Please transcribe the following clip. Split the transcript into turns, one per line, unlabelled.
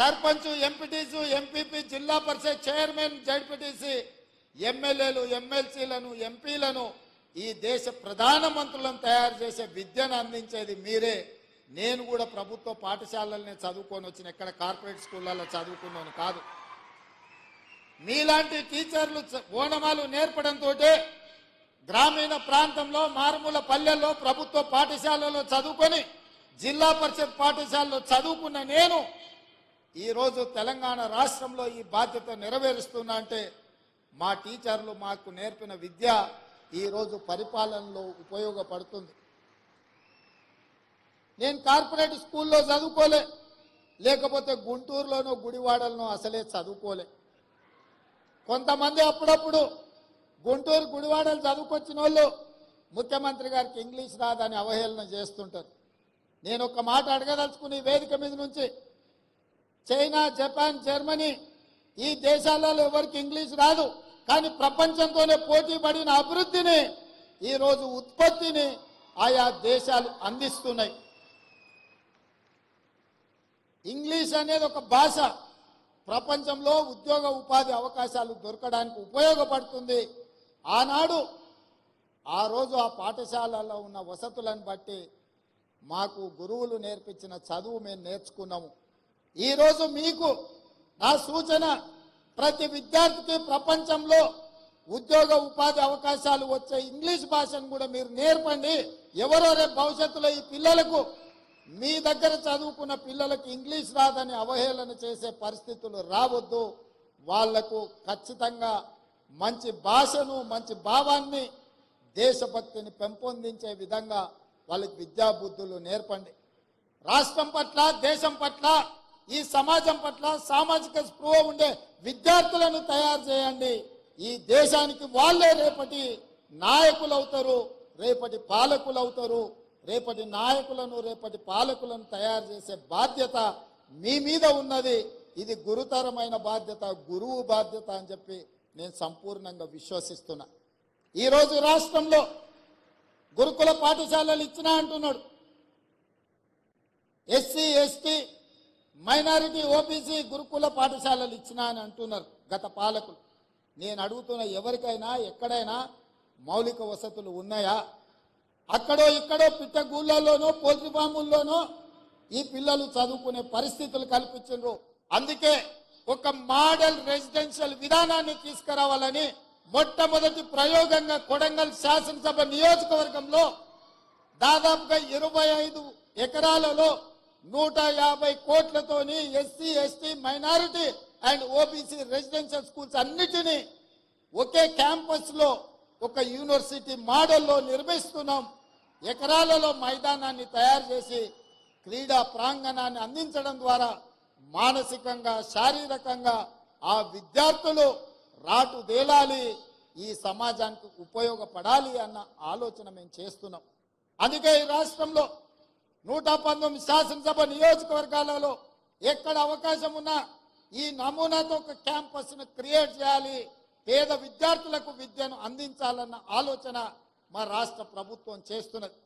Sarpanch, MPTC, MPP, జిల్లా పరిషత్ chairman, ZPTC, ఎమ్మెల్యేలు, ఎమ్మెల్సీలను, ఎంపీలను, ఈ దేశ ప్రధానమంత్రులను తయారు చేసే విద్యను అందించేది మీరే. నేను కూడా ప్రభుత్వ పాఠశాలలనే చదువుకొని వచ్చిన, ఎక్కడ కార్పొరేట్ స్కూళ్ళల్లో చదువుకున్నాను కాదు. మీలాంటి టీచర్లు ఓనమాలు నేర్పడంతో గ్రామీణ ప్రాంతంలో, మారుమూల పల్లెల్లో ప్రభుత్వ పాఠశాలలో చదువుకొని జిల్లా పరిషత్ పాఠశాలలో చదువుకున్న నేను ఈరోజు తెలంగాణ రాష్ట్రంలో ఈ బాధ్యత నెరవేరుస్తున్నా అంటే మా టీచర్లు మాకు నేర్పిన విద్య ఈరోజు పరిపాలనలో ఉపయోగపడుతుంది. నేను కార్పొరేట్ స్కూల్లో చదువుకోలే, లేకపోతే గుంటూరులోనో గుడివాడలోనో అసలే చదువుకోలే. కొంతమంది అప్పుడప్పుడు గుంటూరు గుడివాడలు చదువుకొచ్చిన వాళ్ళు ముఖ్యమంత్రి గారికి ఇంగ్లీష్ రాదని అవహేళన చేస్తుంటారు. నేను ఒక మాట అడగదలుచుకుని వేదిక మీద నుంచి, చైనా, జపాన్, జర్మనీ ఈ దేశాలలో ఎవరికి ఇంగ్లీష్ రాదు, కానీ ప్రపంచంతోనే పోటీ పడిన అభివృద్ధిని, ఈరోజు ఉత్పత్తిని ఆయా దేశాలు అందిస్తున్నాయి. ఇంగ్లీష్ అనేది ఒక భాష ప్రపంచంలో ఉద్యోగ ఉపాధి అవకాశాలు దొరకడానికి ఉపయోగపడుతుంది. ఆనాడు ఆ రోజు ఆ పాఠశాలలో ఉన్న వసతులను బట్టి మాకు గురువులు నేర్పించిన చదువు మేము నేర్చుకున్నాము. ఈరోజు మీకు నా సూచన, ప్రతి విద్యార్థికి ప్రపంచంలో ఉద్యోగ ఉపాధి అవకాశాలు వచ్చే ఇంగ్లీష్ భాషను కూడా మీరు నేర్పండి. ఎవరో రేపు భవిష్యత్తులో ఈ పిల్లలకు, మీ దగ్గర చదువుకున్న పిల్లలకు ఇంగ్లీష్ రాదని అవహేళన చేసే పరిస్థితులు రావద్దు. వాళ్లకు ఖచ్చితంగా మంచి భాషను, మంచి భావాన్ని, దేశభక్తిని పెంపొందించే విధంగా వాళ్ళకి విద్యాబుద్ధులు నేర్పండి. రాష్ట్రం పట్ల, దేశం పట్ల, ఈ సమాజం పట్ల సామాజిక స్పృహ ఉండే విద్యార్థులను తయారు చేయండి. ఈ దేశానికి వాళ్ళే రేపటి నాయకులు అవుతారు, రేపటి పాలకులు అవుతారు. రేపటి నాయకులను, రేపటి పాలకులను తయారు చేసే బాధ్యత మీ మీద ఉన్నది. ఇది గురుతరమైన బాధ్యత, గురువు బాధ్యత అని చెప్పి నేను సంపూర్ణంగా విశ్వసిస్తున్నా. ఈరోజు రాష్ట్రంలో గురుకుల పాఠశాలలు ఇచ్చినా అంటున్నాడు. ఎస్సీ, ఎస్టీ, మైనారిటీ, ఓబీసీ గురుకుల పాఠశాలలు ఇచ్చినా అని అంటున్నారు గత పాలకులు. నేను అడుగుతున్న, ఎవరికైనా ఎక్కడైనా మౌలిక వసతులు ఉన్నాయా? అక్కడో ఇక్కడో పిట్టగూళ్ళలోనో పోల్ట్రీ ఫాముల్లోనో ఈ పిల్లలు చదువుకునే పరిస్థితులు కల్పించారు. అందుకే ఒక మోడల్ రెసిడెన్షియల్ విధానాన్ని తీసుకురావాలని మొట్టమొదటి ప్రయోగంగా కొడంగల్ శాసనసభ నియోజకవర్గంలో దాదాపుగా 25 ఎకరాలలో 150 కోట్లతోని SC, ST, minority and OBC residential schools అన్నిటినీ ఒకే క్యాంపస్ లో ఒక యూనివర్సిటీ మోడల్లో నిర్మిస్తున్నాం. ఎకరాలలో మైదానాన్ని తయారు చేసి క్రీడా ప్రాంగణాన్ని అందించడం ద్వారా మానసికంగా, శారీరకంగా ఆ విద్యార్థులు రాటుదేలాలి, ఈ సమాజానికి ఉపయోగపడాలి అన్న ఆలోచన మేము చేస్తున్నాం. అందుకే ఈ రాష్ట్రంలో 119 శాసనసభ నియోజకవర్గాలలో ఎక్కడ అవకాశం ఉన్నా ఈ నమూనాతో ఒక క్యాంపస్ను క్రియేట్ చేయాలి, పేద విద్యార్థులకు విద్యను అందించాలన్న ఆలోచన మా రాష్ట్ర ప్రభుత్వం చేస్తున్నది.